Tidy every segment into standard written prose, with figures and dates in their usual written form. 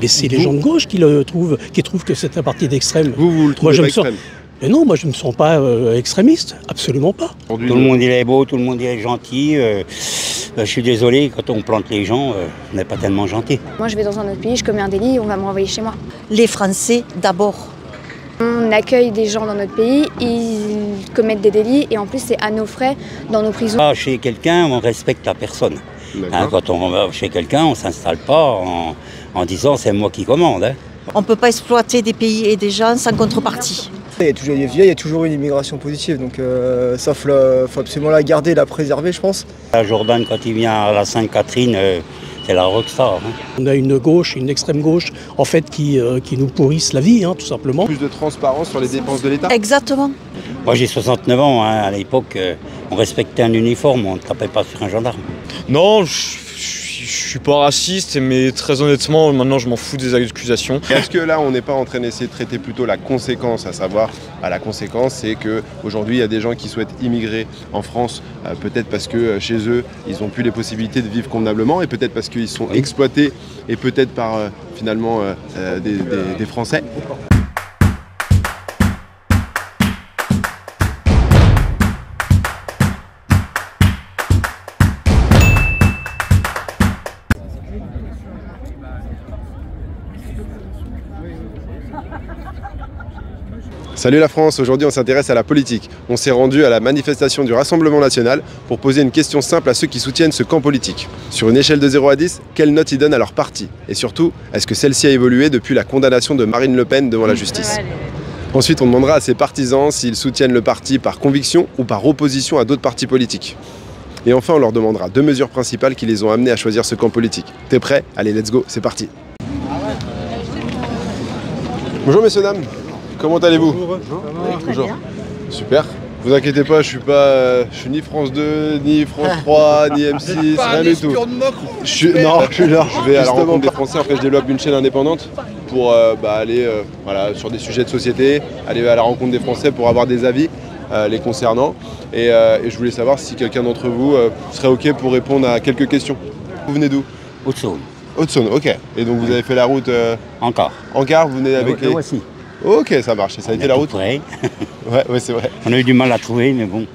Mais c'est les gens de gauche qui trouvent que c'est un parti d'extrême. Vous le trouvez pas extrême? Mais non, moi je ne me sens pas extrémiste, absolument pas. Tout le monde il est beau, tout le monde il est gentil. Je suis désolé, quand on plante les gens, on n'est pas tellement gentil. Moi je vais dans un autre pays, je commets un délit, on va me renvoyer chez moi. Les Français d'abord. On accueille des gens dans notre pays, ils commettent des délits et en plus c'est à nos frais dans nos prisons. Chez quelqu'un, on respecte la personne. Quand on va chez quelqu'un, on ne s'installe pas en disant c'est moi qui commande. On ne peut pas exploiter des pays et des gens sans contrepartie. Il y a toujours une immigration positive, donc ça faut absolument la garder, la préserver, je pense. Jordan, quand il vient à la Sainte-Catherine, c'est la rockstar. On a une gauche, une extrême gauche, en fait, qui nous pourrissent la vie, tout simplement. Plus de transparence sur les dépenses de l'État? Exactement. Moi j'ai 69 ans, à l'époque, on respectait un uniforme, on ne tapait pas sur un gendarme. Non, je suis pas raciste, mais très honnêtement, maintenant je m'en fous des accusations. Est-ce que là, on n'est pas en train d'essayer de traiter plutôt la conséquence, à savoir, la conséquence, c'est qu'aujourd'hui, il y a des gens qui souhaitent immigrer en France, peut-être parce que chez eux, ils n'ont plus les possibilités de vivre convenablement, et peut-être parce qu'ils sont exploités, et peut-être par, finalement, des Français. Salut la France, aujourd'hui on s'intéresse à la politique. On s'est rendu à la manifestation du Rassemblement National pour poser une question simple à ceux qui soutiennent ce camp politique. Sur une échelle de 0 à 10, quelle note ils donnent à leur parti? Et surtout, est-ce que celle-ci a évolué depuis la condamnation de Marine Le Pen devant la justice? Ensuite, on demandera à ses partisans s'ils soutiennent le parti par conviction ou par opposition à d'autres partis politiques. Et enfin, on leur demandera 2 mesures principales qui les ont amenés à choisir ce camp politique. T'es prêt? Allez, let's go, c'est parti. Bonjour messieurs, dames. Comment allez-vous? Bonjour. Super. Vous inquiétez pas, je suis ni France 2, ni France 3, ni M6, rien du tout. Je suis là. Je vais à la rencontre des Français. En fait, je développe une chaîne indépendante pour aller sur des sujets de société, aller à la rencontre des Français pour avoir des avis les concernant. Et je voulais savoir si quelqu'un d'entre vous serait OK pour répondre à quelques questions. Vous venez d'où? Haute-Saône. Haute-Saône, ok. Et donc vous avez fait la route Encore. Encore, vous venez avec le voici. Ok, ça marche. Ça a été la route? Ouais, c'est vrai. On a eu du mal à trouver, mais bon.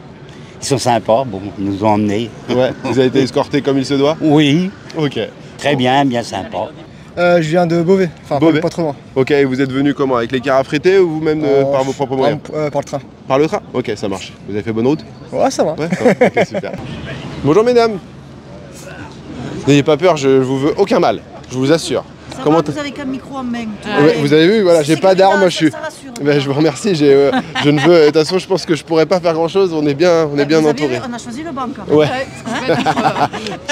Ils sont sympas, bon, ils nous ont emmenés. Ouais, vous avez été escorté comme il se doit? Oui. Ok. Très bien, bien sympa. Je viens de Beauvais, enfin Beauvais. pas trop loin. Ok, et vous êtes venu comment? Avec les cars affrétés ou vous-même par vos propres moyens? Par le train. Par le train? Ok, ça marche. Vous avez fait bonne route? Ouais, ça va. Ouais, ça va. Ok, super. Bonjour mesdames. N'ayez pas peur, je vous veux aucun mal, je vous assure. Comment vous avez qu'un micro en main. Ouais, vous avez vu, voilà, j'ai pas d'armes, je suis. Je vous remercie, je ne veux. De toute façon, je pense que je pourrais pas faire grand chose. On est bien entouré. On a choisi le banc quand même. Ouais.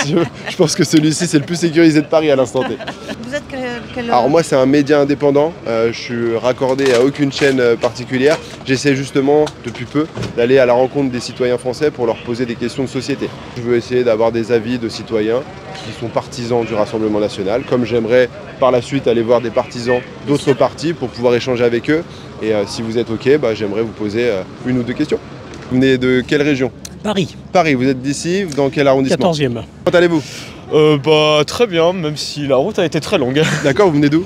Je pense que celui-ci c'est le plus sécurisé de Paris à l'instant T. Vous êtes quel... Alors moi, c'est un média indépendant. Je suis raccordé à aucune chaîne particulière. J'essaie justement depuis peu d'aller à la rencontre des citoyens français pour leur poser des questions de société. Je veux essayer d'avoir des avis de citoyens qui sont partisans du Rassemblement National, comme j'aimerais par la suite aller voir des partisans d'autres partis pour pouvoir échanger avec eux. Et si vous êtes OK, j'aimerais vous poser une ou 2 questions. Vous venez de quelle région? Paris. Paris, vous êtes d'ici, dans quel arrondissement? 14e. Comment allez-vous? Très bien, même si la route a été très longue. D'accord, vous venez d'où?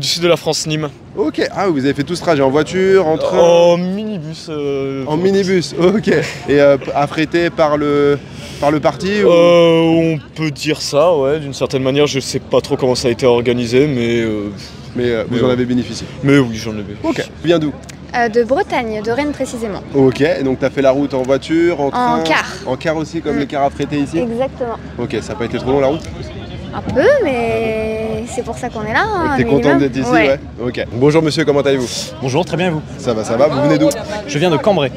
Du sud de la France, Nîmes. Ok, vous avez fait tout ce trajet en voiture, en train? En minibus. En minibus, ok. Et affrété par le parti ou... On peut dire ça, ouais, d'une certaine manière. Je sais pas trop comment ça a été organisé, mais vous en avez bénéficié? Mais oui, j'en ai bénéficié. Ok, tu viens d'où? De Bretagne, de Rennes précisément. Ok, et donc tu as fait la route en voiture, en train? En car. En car aussi, comme les cars affrétés ici? Exactement. Ok, ça n'a pas été trop long la route? Un peu, mais c'est pour ça qu'on est là. T'es contente d'être ici? Ouais. Ok. Bonjour monsieur, comment allez-vous? Bonjour, très bien et vous? Ça va, vous venez d'où? Je viens de Cambrai.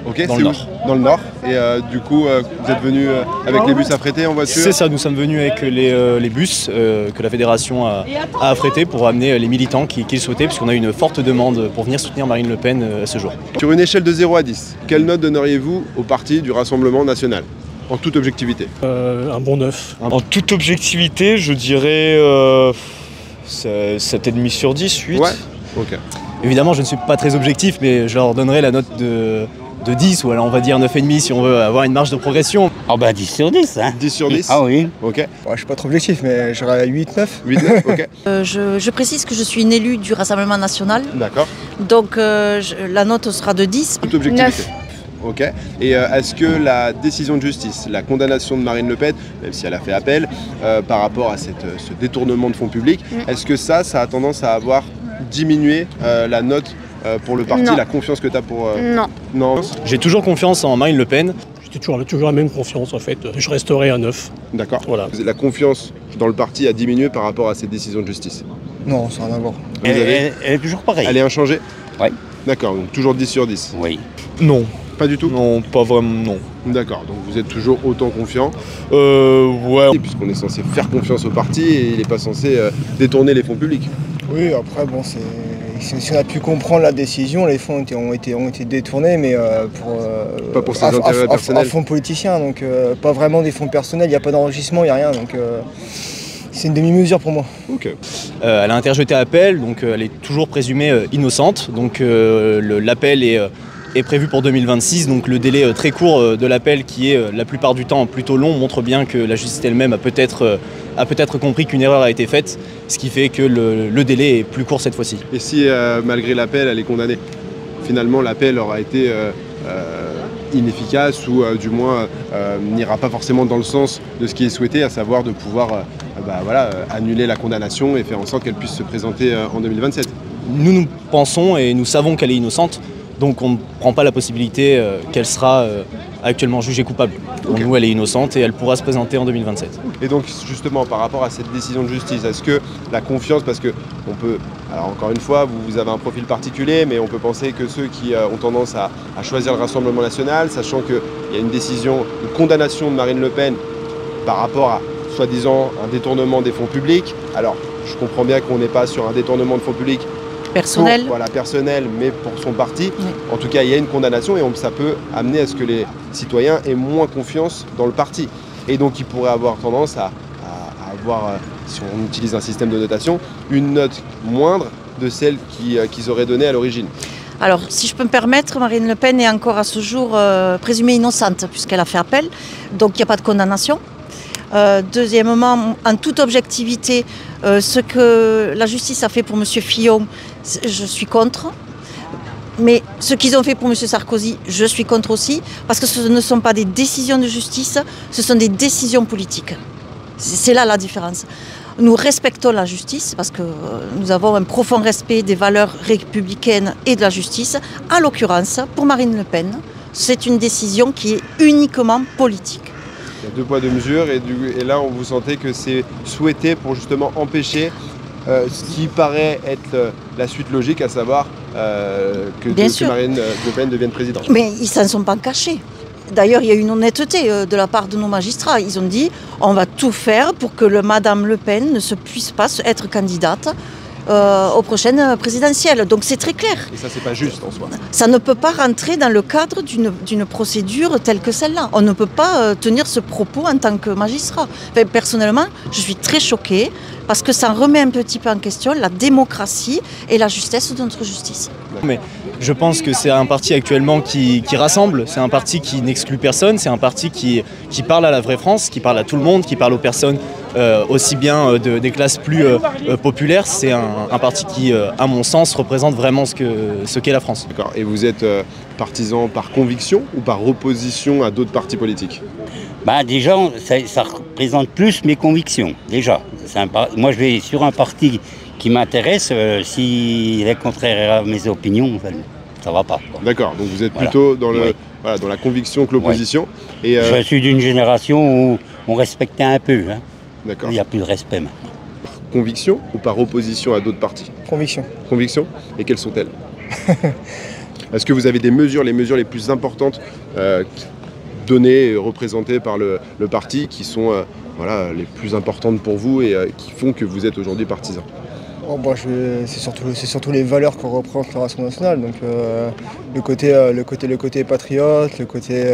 Ok, dans le nord. Dans le nord. Et du coup, vous êtes venu avec les bus affrétés en voiture? C'est ça, nous sommes venus avec les bus que la fédération a affrétés pour amener les militants qui le souhaitaient, puisqu'on a eu une forte demande pour venir soutenir Marine Le Pen ce jour. Sur une échelle de 0 à 10, quelle note donneriez-vous au parti du Rassemblement National? En toute objectivité. Un bon 9. En toute objectivité, je dirais 7,5 sur 10, 8. Ouais, ok. Évidemment, je ne suis pas très objectif, mais je leur donnerai la note de de 10, ou alors on va dire 9,5 si on veut avoir une marge de progression. Ah ben 10 sur 10, hein. 10 sur 10? Ah oui. Ok. Ouais, je suis pas trop objectif, mais j'aurais 8-9. 8-9, ok. Je précise que je suis une élue du Rassemblement national, D'accord. donc la note sera de 10. Toute objectivité. Ok. Et est-ce que la décision de justice, la condamnation de Marine Le Pen, même si elle a fait appel, par rapport à ce détournement de fonds publics, est-ce que ça a tendance à avoir diminué la note pour le parti, Non. la confiance que tu as pour... Non. Non. J'ai toujours confiance en Marine Le Pen. J'ai toujours la même confiance en fait. Je resterai à 9. D'accord. Voilà. La confiance dans le parti a diminué par rapport à cette décision de justice. Non, ça n'a rien à voir. Vous avez... Elle est toujours pareille. Elle est inchangée? Oui. D'accord, donc toujours 10 sur 10. Oui. Non, Pas du tout? non, pas vraiment, non. D'accord, donc vous êtes toujours autant confiant. Ouais. Et puisqu'on est censé faire confiance au parti et il n'est pas censé détourner les fonds publics. Oui, après, bon, si on a pu comprendre la décision, les fonds ont été détournés, mais Pas pour ses intérêts personnels. à fonds politiciens, donc pas vraiment des fonds personnels, il n'y a pas d'enregistrement, il n'y a rien, donc c'est une demi-mesure pour moi. Ok. Elle a interjeté appel, donc elle est toujours présumée innocente. Donc l'appel est prévu pour 2026, donc le délai très court de l'appel, qui est la plupart du temps plutôt long, montre bien que la justice elle-même a peut-être compris qu'une erreur a été faite, ce qui fait que le délai est plus court cette fois-ci. Et si malgré l'appel elle est condamnée, finalement l'appel aura été inefficace ou du moins n'ira pas forcément dans le sens de ce qui est souhaité, à savoir de pouvoir annuler la condamnation et faire en sorte qu'elle puisse se présenter en 2027. Nous pensons et nous savons qu'elle est innocente, donc on ne prend pas la possibilité qu'elle sera actuellement jugée coupable. Pour Ok. nous, elle est innocente et elle pourra se présenter en 2027. Et donc justement par rapport à cette décision de justice, est-ce que la confiance, parce que on peut, alors encore une fois, vous avez un profil particulier, mais on peut penser que ceux qui ont tendance à choisir le Rassemblement national, sachant qu'il y a une décision de condamnation de Marine Le Pen par rapport à soi-disant un détournement des fonds publics, alors je comprends bien qu'on n'est pas sur un détournement de fonds publics Personnel. personnel, mais pour son parti. Oui. En tout cas, il y a une condamnation et ça peut amener à ce que les citoyens aient moins confiance dans le parti. Et donc, ils pourraient avoir tendance à avoir, si on utilise un système de notation, une note moindre de celle qu'ils auraient donnée à l'origine. Alors, si je peux me permettre, Marine Le Pen est encore à ce jour présumée innocente, puisqu'elle a fait appel, donc il n'y a pas de condamnation. Deuxièmement, en toute objectivité, ce que la justice a fait pour M. Fillon, je suis contre. Mais ce qu'ils ont fait pour M. Sarkozy, je suis contre aussi, parce que ce ne sont pas des décisions de justice, ce sont des décisions politiques. C'est là la différence. Nous respectons la justice, parce que nous avons un profond respect des valeurs républicaines et de la justice. En l'occurrence, pour Marine Le Pen, c'est une décision qui est uniquement politique. Il y a 2 poids 2 mesures et là, vous sentez que c'est souhaité pour justement empêcher ce qui paraît être la suite logique, à savoir que Marine Le Pen devienne présidente. Mais ils ne s'en sont pas cachés. D'ailleurs, il y a une honnêteté de la part de nos magistrats. Ils ont dit on va tout faire pour que Madame Le Pen ne puisse pas être candidate aux prochaines présidentielles. Donc c'est très clair. Et ça, c'est pas juste en soi. Ça ne peut pas rentrer dans le cadre d'une procédure telle que celle-là. On ne peut pas tenir ce propos en tant que magistrat. Enfin, personnellement, je suis très choquée parce que ça remet un petit peu en question la démocratie et la justesse de notre justice. Mais je pense que c'est un parti actuellement qui rassemble, c'est un parti qui n'exclut personne, c'est un parti qui parle à la vraie France, qui parle à tout le monde, qui parle aux personnes aussi bien des classes plus populaires. C'est un parti qui, à mon sens, représente vraiment ce qu'est la France. D'accord. Et vous êtes partisan par conviction ou par opposition à d'autres partis politiques? Déjà, ça représente plus mes convictions, déjà. Moi, je vais sur un parti qui m'intéresse, s'il est contraire à mes opinions, ça va pas. D'accord, donc vous êtes plutôt dans, dans la conviction que l'opposition. Ouais. Et je suis d'une génération où on respectait un peu. Hein. D'accord. Il n'y a plus de respect maintenant. Par conviction ou par opposition à d'autres partis? Conviction. Conviction. Et quelles sont-elles? Est-ce que vous avez les mesures les plus importantes données et représentées par le parti qui sont les plus importantes pour vous et qui font que vous êtes aujourd'hui partisan? C'est surtout les valeurs qu'on représente le Rassemblement national, donc le côté patriote, le côté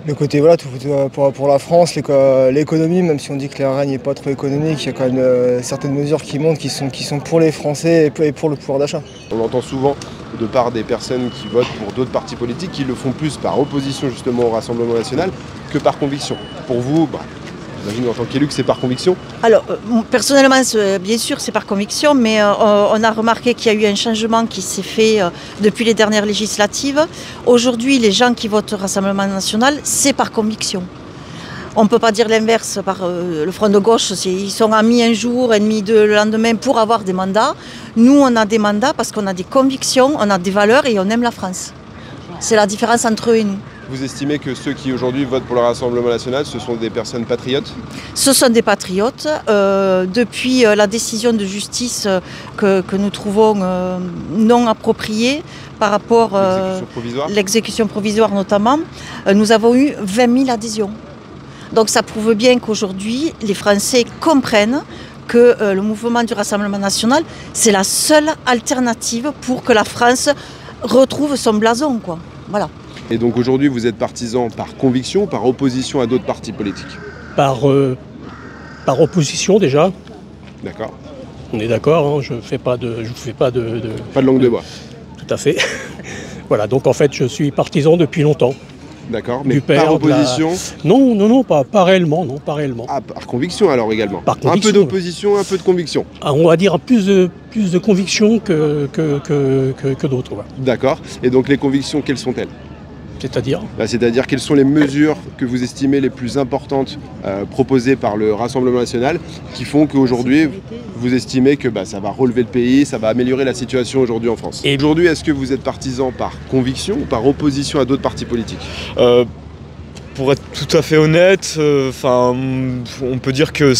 le côté voilà, tout pour la France, l'économie, même si on dit que le RN n'est pas trop économique, il y a quand même certaines mesures qui montent qui sont pour les Français et pour le pouvoir d'achat. On entend souvent de part des personnes qui votent pour d'autres partis politiques qui le font plus par opposition justement au Rassemblement national que par conviction. Pour vous, j'imagine en tant qu'élu que c'est par conviction? Alors, personnellement, bien sûr, c'est par conviction, mais on a remarqué qu'il y a eu un changement qui s'est fait depuis les dernières législatives. Aujourd'hui, les gens qui votent Rassemblement national, c'est par conviction. On ne peut pas dire l'inverse par le Front de gauche, ils sont amis un jour, ennemis le lendemain pour avoir des mandats. Nous, on a des mandats parce qu'on a des convictions, on a des valeurs et on aime la France. C'est la différence entre eux et nous. Vous estimez que ceux qui aujourd'hui votent pour le Rassemblement national, ce sont des personnes patriotes? Ce sont des patriotes. Depuis la décision de justice que nous trouvons non appropriée par rapport à l'exécution provisoire notamment, nous avons eu 20 000 adhésions. Donc ça prouve bien qu'aujourd'hui, les Français comprennent que le mouvement du Rassemblement national, c'est la seule alternative pour que la France retrouve son blason, quoi. Voilà. Et donc aujourd'hui, vous êtes partisan par conviction ou par opposition à d'autres partis politiques? Par opposition déjà. D'accord. On est d'accord, hein, je ne fais pas de... Pas de langue de bois. Tout à fait. Voilà, donc en fait, je suis partisan depuis longtemps. D'accord, mais par opposition? Non, pas réellement, non, pas réellement. Ah, par conviction alors également? Par conviction, un peu d'opposition, un peu de conviction? Ah, on va dire plus de conviction que d'autres. Ouais. D'accord, et donc les convictions, quelles sont-elles? C'est-à-dire? C'est-à-dire quelles sont les mesures que vous estimez les plus importantes proposées par le Rassemblement national qui font qu'aujourd'hui vous estimez que ça va relever le pays, ça va améliorer la situation aujourd'hui en France? Et aujourd'hui, est-ce que vous êtes partisan par conviction ou par opposition à d'autres partis politiques? Pour être tout à fait honnête, on peut dire que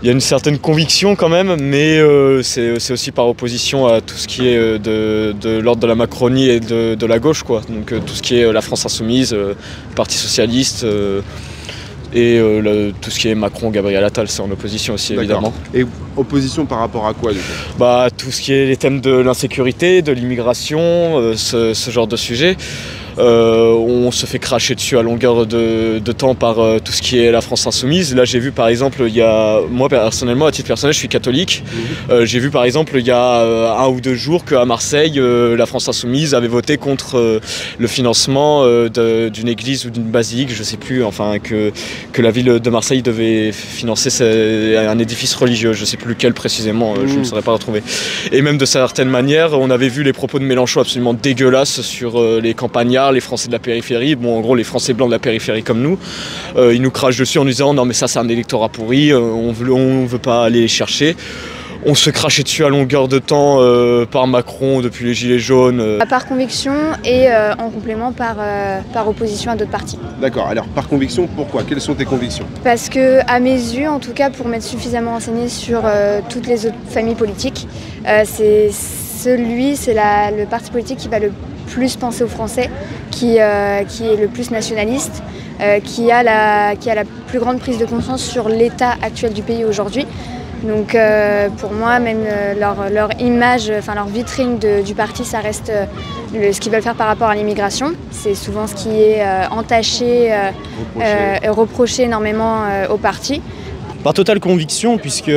il y a une certaine conviction quand même, mais c'est aussi par opposition à tout ce qui est de l'ordre de la Macronie et de la gauche, quoi. Donc tout ce qui est la France insoumise, Parti socialiste et tout ce qui est Macron, Gabriel Attal, c'est en opposition aussi évidemment. Et opposition par rapport à quoi du coup? Tout ce qui est les thèmes de l'insécurité, de l'immigration, ce genre de sujet. On se fait cracher dessus à longueur de temps par tout ce qui est la France insoumise. Là j'ai vu par exemple, moi personnellement, à titre personnel, je suis catholique. J'ai vu par exemple il y a 1 ou 2 jours qu'à Marseille, la France insoumise avait voté contre le financement d'une église ou d'une basilique, je ne sais plus, enfin que la ville de Marseille devait financer un édifice religieux, je ne sais plus lequel précisément, je ne saurais pas retrouver. Et même de certaines manières, on avait vu les propos de Mélenchon absolument dégueulasses sur les campagnards, les Français de la périphérie, en gros les Français blancs de la périphérie comme nous. Ils nous crachent dessus en nous disant non mais ça c'est un électorat pourri, on veut pas aller les chercher. On se crachait dessus à longueur de temps par Macron depuis les Gilets jaunes. Par conviction et en complément par opposition à d'autres partis. D'accord, alors par conviction, pourquoi? Quelles sont tes convictions? Parce que à mes yeux, en tout cas pour m'être suffisamment renseignée sur toutes les autres familles politiques, c'est le parti politique qui va le plus penser aux Français, qui est le plus nationaliste, qui a la plus grande prise de conscience sur l'état actuel du pays aujourd'hui. Donc pour moi, même leur image, leur vitrine du parti, ça reste ce qu'ils veulent faire par rapport à l'immigration. C'est souvent ce qui est entaché et reproché énormément au parti. Par totale conviction, puisque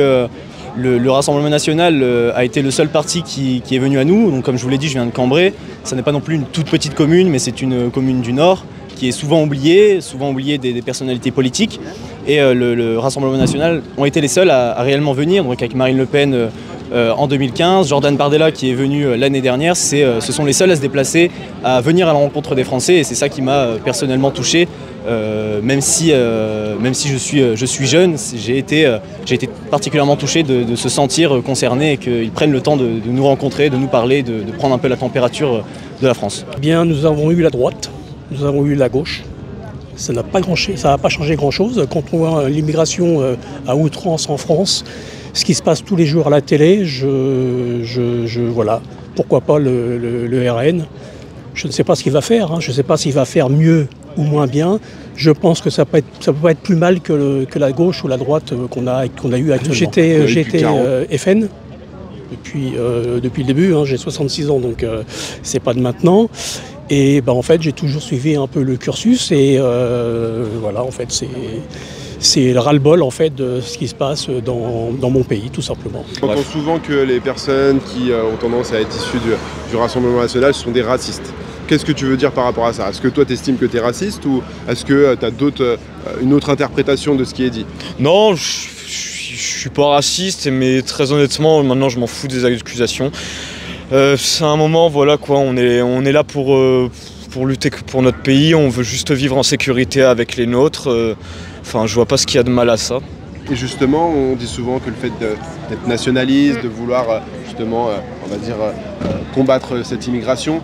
le Rassemblement national a été le seul parti qui est venu à nous. Donc, comme je vous l'ai dit, je viens de Cambrai. Ça n'est pas non plus une toute petite commune, mais c'est une commune du Nord qui est souvent oubliée des personnalités politiques. Et le Rassemblement national ont été les seuls à réellement venir, donc avec Marine Le Pen en 2015, Jordan Bardella qui est venu l'année dernière. Ce sont les seuls à se déplacer, à venir à la rencontre des Français, et c'est ça qui m'a personnellement touché. Même si je suis jeune, j'ai été particulièrement touché de se sentir concerné et qu'ils prennent le temps de nous rencontrer, de nous parler, de prendre un peu la température de la France. Bien, nous avons eu la droite, nous avons eu la gauche. Ça n'a pas changé grand-chose. Quand on voit l'immigration à outrance en France, ce qui se passe tous les jours à la télé, voilà, pourquoi pas le RN. Je ne sais pas ce qu'il va faire, hein. Je ne sais pas s'il va faire mieux ou moins bien. Je pense que ça peut pas être plus mal que la gauche ou la droite qu'on a eu actuellement. J'étais FN depuis le début, hein. J'ai 66 ans, donc c'est pas de maintenant. Et en fait, j'ai toujours suivi un peu le cursus et voilà, en fait, c'est le ras-le-bol en fait de ce qui se passe dans mon pays, tout simplement. On entend souvent que les personnes qui ont tendance à être issues du Rassemblement national sont des racistes. Qu'est-ce que tu veux dire par rapport à ça? Est-ce que toi tu estimes que tu es raciste ou est-ce que tu as une autre interprétation de ce qui est dit? Non, je suis pas raciste, mais très honnêtement, maintenant je m'en fous des accusations. C'est un moment, voilà quoi, on est là pour lutter pour notre pays, on veut juste vivre en sécurité avec les nôtres. Enfin, je vois pas ce qu'il y a de mal à ça. Et justement, on dit souvent que le fait d'être nationaliste, de vouloir justement, on va dire, combattre cette immigration,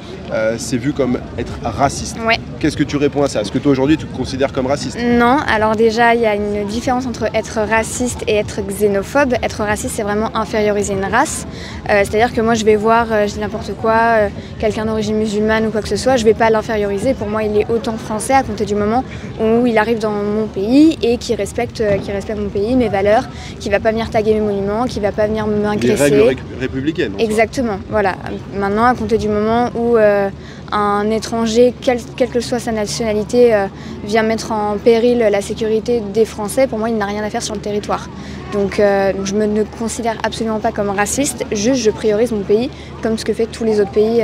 c'est vu comme être raciste. Ouais. Qu'est-ce que tu réponds à ça? Est-ce que toi aujourd'hui tu te considères comme raciste? Non, alors déjà il y a une différence entre être raciste et être xénophobe. Être raciste c'est vraiment inférioriser une race. C'est-à-dire que moi je vais voir, je dis n'importe quoi, quelqu'un d'origine musulmane ou quoi que ce soit, je ne vais pas l'inférioriser. Pour moi il est autant français à compter du moment où il arrive dans mon pays et qui respecte mon pays, mes valeurs, qui ne va pas venir taguer mes monuments, qui ne va pas venir m'agresser. Les règles républicaines. Exactement, voilà. Maintenant à compter du moment où un étranger, quelle que soit sa nationalité, vient mettre en péril la sécurité des Français, pour moi il n'a rien à faire sur le territoire. Donc je ne me considère absolument pas comme raciste, juste je priorise mon pays comme ce que fait tous les autres pays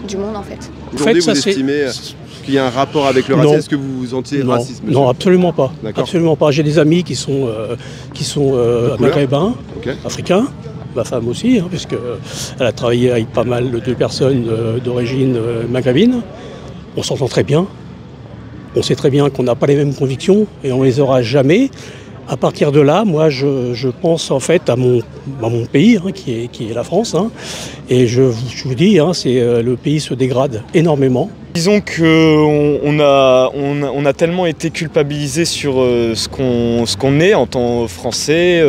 du monde en fait. Aujourd'hui vous estimez qu'il y a un rapport avec le racisme? Est-ce que vous vous sentiez raciste? Non, absolument pas. Absolument pas. J'ai des amis qui sont maghrébins, africains. Ma femme aussi, puisqu'elle a travaillé avec pas mal de personnes d'origine maghrébine. On s'entend très bien. On sait très bien qu'on n'a pas les mêmes convictions et on ne les aura jamais. À partir de là, moi, je pense en fait à mon pays, qui est la France. Et je vous dis, le pays se dégrade énormément. Disons qu'on a tellement été culpabilisés sur ce qu'on est en tant que Français,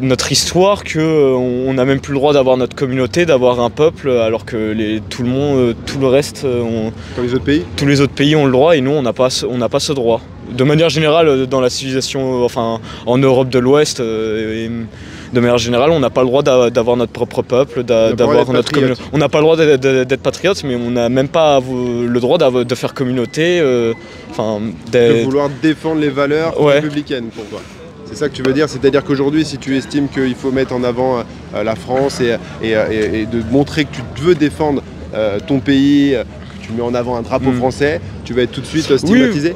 notre histoire, qu'on n'a même plus le droit d'avoir notre communauté, d'avoir un peuple, alors que tout le reste, comme les autres pays, tous les autres pays ont le droit et nous on n'a pas ce droit. De manière générale, dans la civilisation, enfin en Europe de l'Ouest, de manière générale, on n'a pas le droit d'avoir notre propre peuple, d'avoir notre communauté. On n'a pas le droit d'être patriote, mais on n'a même pas le droit de faire communauté. De vouloir défendre les valeurs républicaines pour toi. C'est ça que tu veux dire? C'est-à-dire qu'aujourd'hui, si tu estimes qu'il faut mettre en avant la France et de montrer que tu veux défendre ton pays, que tu mets en avant un drapeau français, tu vas être tout de suite stigmatisé?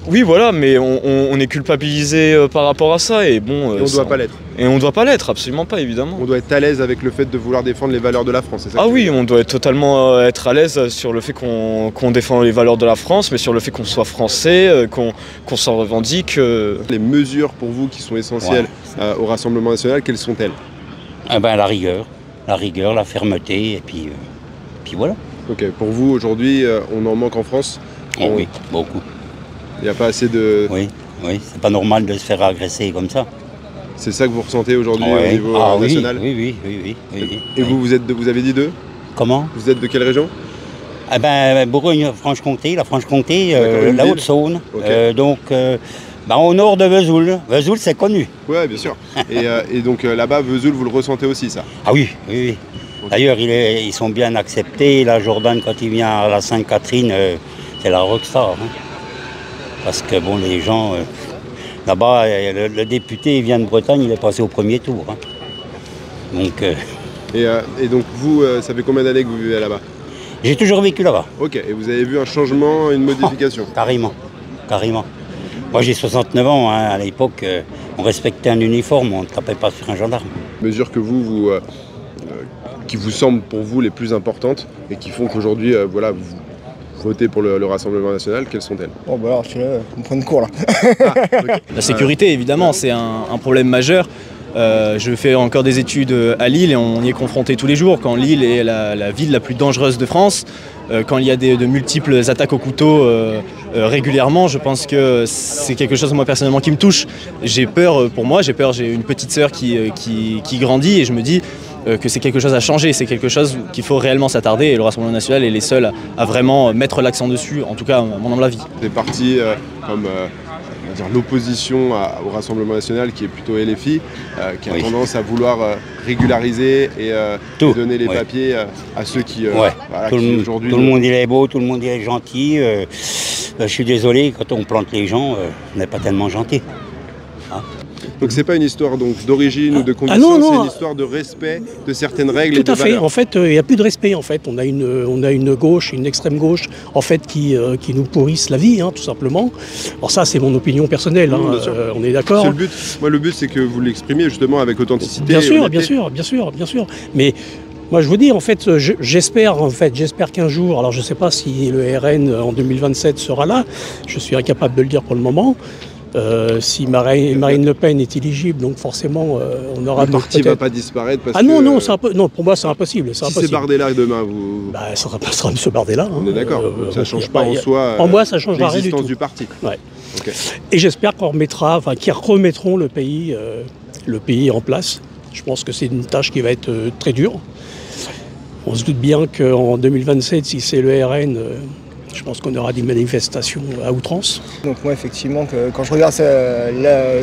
Oui, voilà, mais on est culpabilisé par rapport à ça et bon. Et on ne doit pas l'être. Et on ne doit pas l'être, absolument pas, évidemment. On doit être à l'aise avec le fait de vouloir défendre les valeurs de la France, c'est ça? Ah oui, on doit totalement être à l'aise sur le fait qu'on défend les valeurs de la France, mais sur le fait qu'on soit français, qu'on s'en revendique. Les mesures pour vous qui sont essentielles au Rassemblement national, quelles sont-elles? La rigueur, la fermeté, et puis voilà. Ok, pour vous, aujourd'hui, on en manque en France? Oui, beaucoup. Il n'y a pas assez de... Oui, c'est pas normal de se faire agresser comme ça. C'est ça que vous ressentez aujourd'hui au niveau national? Oui. Et vous avez dit d'eux? Comment? Vous êtes de quelle région? Bourgogne-Franche-Comté, la Franche-Comté, la Haute-Saône, au nord de Vesoul. Vesoul, c'est connu. Oui, bien sûr. Et donc là-bas, Vesoul, vous le ressentez aussi, ça? Ah oui. D'ailleurs, ils sont bien acceptés. La Jordan, quand il vient à la Sainte-Catherine, c'est la rockstar. Parce que les gens, là-bas, le député il vient de Bretagne, il est passé au premier tour. Donc, et donc vous, ça fait combien d'années que vous vivez là-bas? J'ai toujours vécu là-bas. Ok, et vous avez vu un changement, une modification? Carrément. Moi j'ai 69 ans, à l'époque, on respectait un uniforme, on ne tapait pas sur un gendarme. Mesures que qui vous semblent pour vous les plus importantes et qui font qu'aujourd'hui, vous votez pour le Rassemblement national, quelles sont-elles? Alors je suis là, on prend une cour là. La sécurité, évidemment, c'est un problème majeur. Je fais encore des études à Lille et on y est confronté tous les jours. Quand Lille est la ville la plus dangereuse de France, quand il y a de multiples attaques au couteau régulièrement, je pense que c'est quelque chose moi personnellement qui me touche. J'ai peur pour moi, j'ai une petite sœur qui grandit et je me dis que c'est quelque chose à changer, c'est quelque chose qu'il faut réellement s'attarder et le Rassemblement national est les seuls à vraiment mettre l'accent dessus, en tout cas à mon humble avis. Des partis comme dire l'opposition au Rassemblement national qui est plutôt LFI, qui a tendance à vouloir régulariser et donner les papiers à ceux qui, aujourd'hui... Tout le monde il est beau, tout le monde il est gentil. Je suis désolé, quand on plante les gens, on n'est pas tellement gentil. Hein? Donc c'est pas une histoire d'origine ou de condition, c'est une histoire de respect de certaines règles et de valeurs. Tout à fait. En fait, il n'y a plus de respect. En fait, on a une gauche, une extrême gauche, en fait, qui nous pourrissent la vie, hein, tout simplement. Alors ça, c'est mon opinion personnelle. Hein, on est d'accord. C'est le but. Moi, le but, c'est que vous l'exprimiez justement avec authenticité. Bien sûr. Mais moi, je vous dis, en fait, j'espère qu'un jour, alors je ne sais pas si le RN en 2027 sera là. Je suis incapable de le dire pour le moment. Si Marine Le Pen est éligible, donc forcément on aura... Le parti ne va pas disparaître parce non, non, pour moi c'est impossible. Si c'est Bardella demain, vous... ça sera M. Bardella. Hein. On est d'accord, ça ne change pas en soi en moi, ça changera rien l'existence du parti. Ouais. Okay. Et j'espère qu'ils remettront le pays en place. Je pense que c'est une tâche qui va être très dure. On se doute bien qu'en 2027, si c'est le RN... je pense qu'on aura des manifestations à outrance. Donc moi effectivement, quand je regarde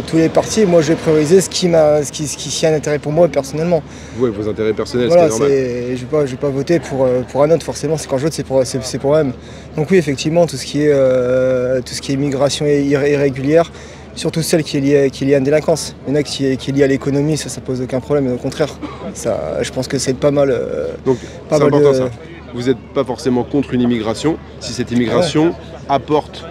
tous les partis, moi je vais prioriser ce qui a un intérêt pour moi personnellement. Oui, vos intérêts personnels, voilà, c'est normal. Je ne vais pas voter pour un autre forcément, quand je vote c'est pour moi-même. Donc oui effectivement, tout ce qui est immigration irrégulière, surtout celle qui est liée à une délinquance. Il y en a qui est liée à l'économie, ça pose aucun problème, au contraire. Ça, je pense que c'est pas mal. Donc c'est important ça. Vous n'êtes pas forcément contre une immigration, si cette immigration apporte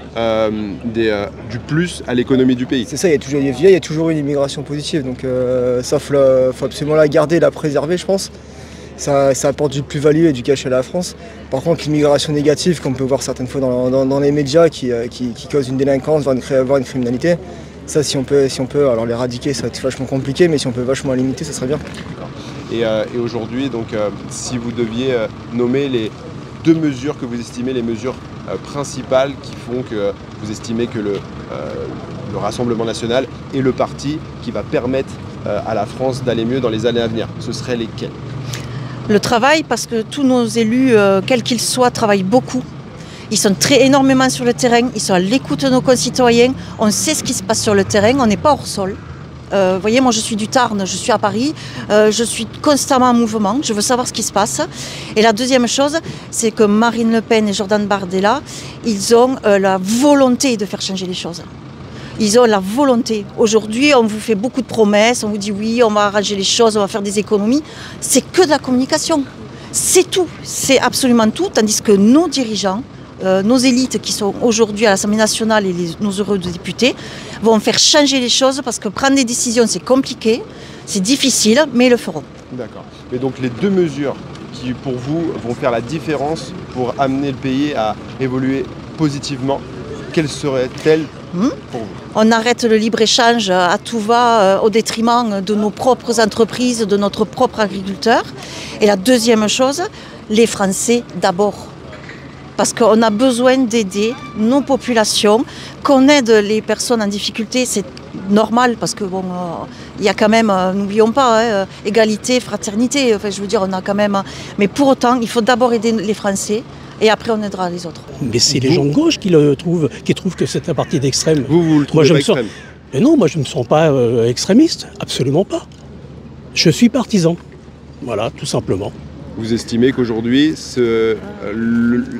du plus à l'économie du pays. C'est ça, il y a toujours une immigration positive, donc ça, faut absolument la garder, la préserver, je pense. Ça apporte du plus-value et du cachet à la France. Par contre, l'immigration négative, qu'on peut voir certaines fois dans les médias, qui cause une délinquance, voire une criminalité, ça, si on peut alors l'éradiquer, ça va être vachement compliqué, mais si on peut vachement limiter, ça serait bien. Et aujourd'hui, donc, si vous deviez nommer les 2 mesures que vous estimez les mesures principales qui font que vous estimez que le Rassemblement national est le parti qui va permettre à la France d'aller mieux dans les années à venir, ce seraient lesquelles? Le travail, parce que tous nos élus, quels qu'ils soient, travaillent beaucoup. Ils sont énormément sur le terrain, ils sont à l'écoute de nos concitoyens, on sait ce qui se passe sur le terrain, on n'est pas hors sol. Vous voyez, moi je suis du Tarn, je suis à Paris, je suis constamment en mouvement, je veux savoir ce qui se passe. Et la deuxième chose, c'est que Marine Le Pen et Jordan Bardella, ils ont la volonté de faire changer les choses. Ils ont la volonté. Aujourd'hui, on vous fait beaucoup de promesses, on vous dit oui, on va arranger les choses, on va faire des économies. C'est que de la communication. C'est tout, c'est absolument tout, tandis que nos dirigeants, nos élites qui sont aujourd'hui à l'Assemblée nationale et nos heureux députés vont faire changer les choses parce que prendre des décisions c'est compliqué, c'est difficile, mais ils le feront. D'accord. Et donc les 2 mesures qui pour vous vont faire la différence pour amener le pays à évoluer positivement, quelles seraient-elles pour vous? On arrête le libre-échange à tout va au détriment de nos propres entreprises, de notre propre agriculteur. Et la deuxième chose, les Français d'abord. Parce qu'on a besoin d'aider nos populations, qu'on aide les personnes en difficulté, c'est normal parce que bon, il y a quand même, n'oublions pas, égalité, fraternité. Enfin, je veux dire, on a quand même. Mais pour autant, il faut d'abord aider les Français et après on aidera les autres. Mais c'est les gens de gauche qui trouvent que c'est un parti d'extrême. Vous le trouvez pas extrême? Mais non, moi je ne me sens pas extrémiste, absolument pas. Je suis partisan, voilà, tout simplement. Vous estimez qu'aujourd'hui,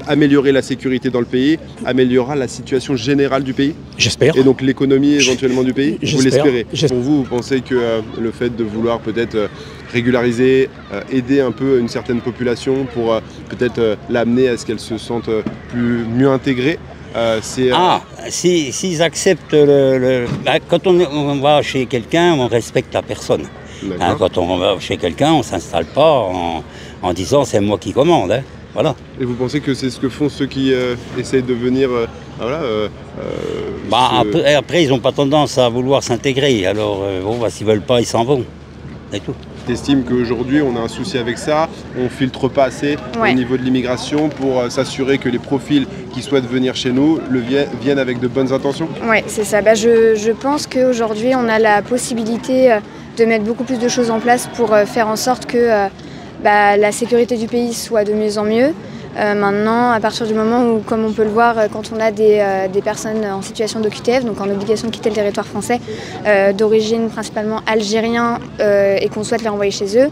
améliorer la sécurité dans le pays améliorera la situation générale du pays? J'espère. Et donc l'économie éventuellement du pays? Vous l'espérez? Pour vous pensez que le fait de vouloir peut-être régulariser, aider un peu une certaine population pour peut-être l'amener à ce qu'elle se sente mieux intégrée, s'ils acceptent quand on va chez quelqu'un, on respecte la personne. Hein, quand on va chez quelqu'un, on ne s'installe pas en disant c'est moi qui commande. Hein. Voilà. Et vous pensez que c'est ce que font ceux qui essayent de venir après, ils n'ont pas tendance à vouloir s'intégrer. Alors, s'ils ne veulent pas, ils s'en vont. C'est tout. Tu estimes qu'aujourd'hui, on a un souci avec ça, on ne filtre pas assez au niveau de l'immigration pour s'assurer que les profils qui souhaitent venir chez nous viennent avec de bonnes intentions? Oui, c'est ça. Je pense qu'aujourd'hui, on a la possibilité de mettre beaucoup plus de choses en place pour faire en sorte que la sécurité du pays soit de mieux en mieux. Maintenant, à partir du moment où, comme on peut le voir, quand on a des personnes en situation d'OQTF, donc en obligation de quitter le territoire français, d'origine principalement algérien, et qu'on souhaite les renvoyer chez eux,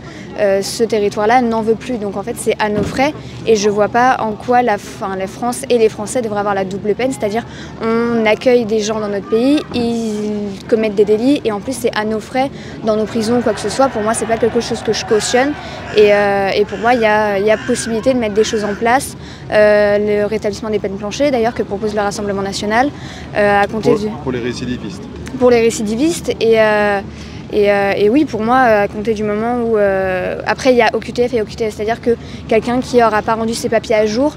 ce territoire-là n'en veut plus. Donc en fait, c'est à nos frais et je ne vois pas en quoi la France et les Français devraient avoir la double peine, c'est-à-dire on accueille des gens dans notre pays, ils commettent des délits et en plus c'est à nos frais dans nos prisons ou quoi que ce soit. Pour moi, c'est pas quelque chose que je cautionne et pour moi, il y a possibilité de mettre des choses en place. Le rétablissement des peines planchées, d'ailleurs, que propose le Rassemblement national, à compter pour les récidivistes. Pour les récidivistes et oui, pour moi, à compter du moment où... après, il y a OQTF et OQTF, c'est-à-dire que quelqu'un qui n'aura pas rendu ses papiers à jour,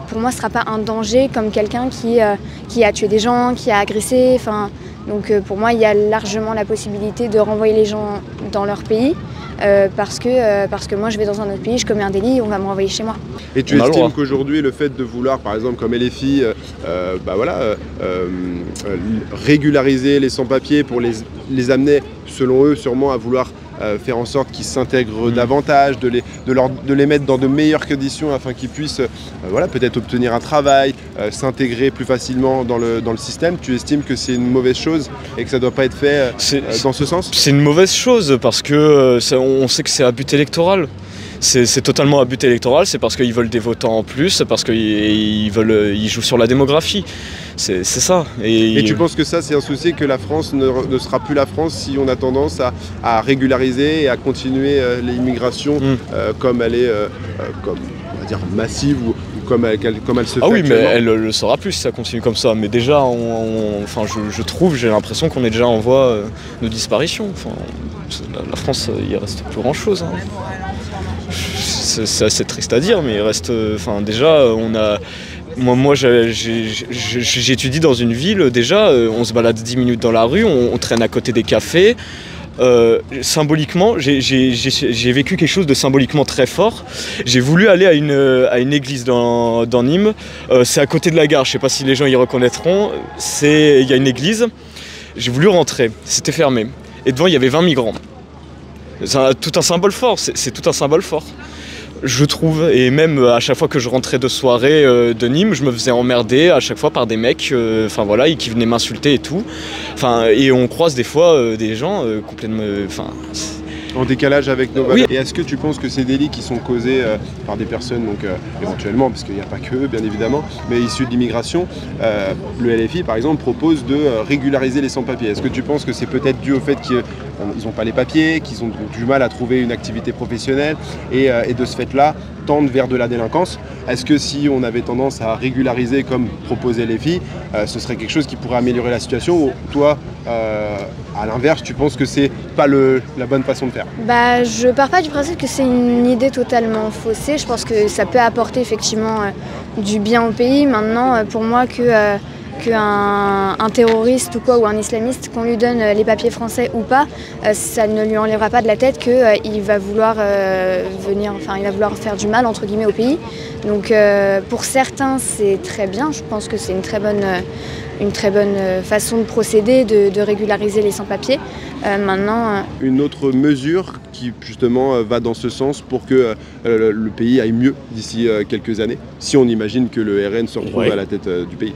pour moi, ne sera pas un danger comme quelqu'un qui a tué des gens, qui a agressé. Donc pour moi, il y a largement la possibilité de renvoyer les gens dans leur pays. Parce que moi je vais dans un autre pays, je commets un délit, on va me renvoyer chez moi. Et tu estimes qu'aujourd'hui le fait de vouloir, par exemple comme LFI, régulariser les sans-papiers pour les amener, selon eux sûrement, à vouloir faire en sorte qu'ils s'intègrent davantage, de les mettre dans de meilleures conditions afin qu'ils puissent peut-être obtenir un travail, s'intégrer plus facilement dans le système. Tu estimes que c'est une mauvaise chose et que ça ne doit pas être fait dans ce sens? C'est une mauvaise chose parce que on sait que c'est à but électoral. C'est totalement à but électoral, c'est parce qu'ils veulent des votants en plus, parce qu'ils jouent sur la démographie. C'est ça. Et tu penses que ça, c'est un souci, que la France ne sera plus la France si on a tendance à régulariser et à continuer l'immigration comme elle est comme, on va dire, massive ou comme elle se fait oui, mais elle le sera plus si ça continue comme ça. Mais déjà, j'ai l'impression qu'on est déjà en voie de disparition. La France, il reste plus grand-chose. C'est assez triste à dire, mais il reste... déjà, on a... Moi j'étudie dans une ville, déjà, on se balade 10 minutes dans la rue, on traîne à côté des cafés. Symboliquement, j'ai vécu quelque chose de symboliquement très fort. J'ai voulu aller à une église dans Nîmes. C'est à côté de la gare, je ne sais pas si les gens y reconnaîtront. Il y a une église. J'ai voulu rentrer, c'était fermé. Et devant, il y avait 20 migrants. C'est tout un symbole fort, c'est tout un symbole fort. Je trouve, et même à chaque fois que je rentrais de soirée de Nîmes, je me faisais emmerder à chaque fois par des mecs qui venaient m'insulter et tout. Et on croise des fois des gens complètement... en décalage avec nos valeurs. Oui. Et est-ce que tu penses que ces délits qui sont causés par des personnes, donc éventuellement, parce qu'il n'y a pas que eux bien évidemment, mais issus de l'immigration, le LFI par exemple propose de régulariser les sans-papiers. Est-ce que tu penses que c'est peut-être dû au fait qu'ils n'ont pas les papiers, qu'ils ont du mal à trouver une activité professionnelle et de ce fait-là tendent vers de la délinquance? Est-ce que si on avait tendance à régulariser comme propose LFI, ce serait quelque chose qui pourrait améliorer la situation, ou toi, à l'inverse, tu penses que c'est pas la bonne façon de faire? Je pars pas du principe que c'est une idée totalement faussée. Je pense que ça peut apporter effectivement du bien au pays. Maintenant, pour moi, qu'un terroriste ou un islamiste, qu'on lui donne les papiers français ou pas, ça ne lui enlèvera pas de la tête qu'il va vouloir il va vouloir faire du mal entre guillemets au pays. Donc pour certains c'est très bien, je pense que c'est une très bonne façon de procéder, de régulariser les sans-papiers. Maintenant... Une autre mesure qui justement va dans ce sens pour que le pays aille mieux d'ici quelques années, si on imagine que le RN se retrouve à la tête du pays.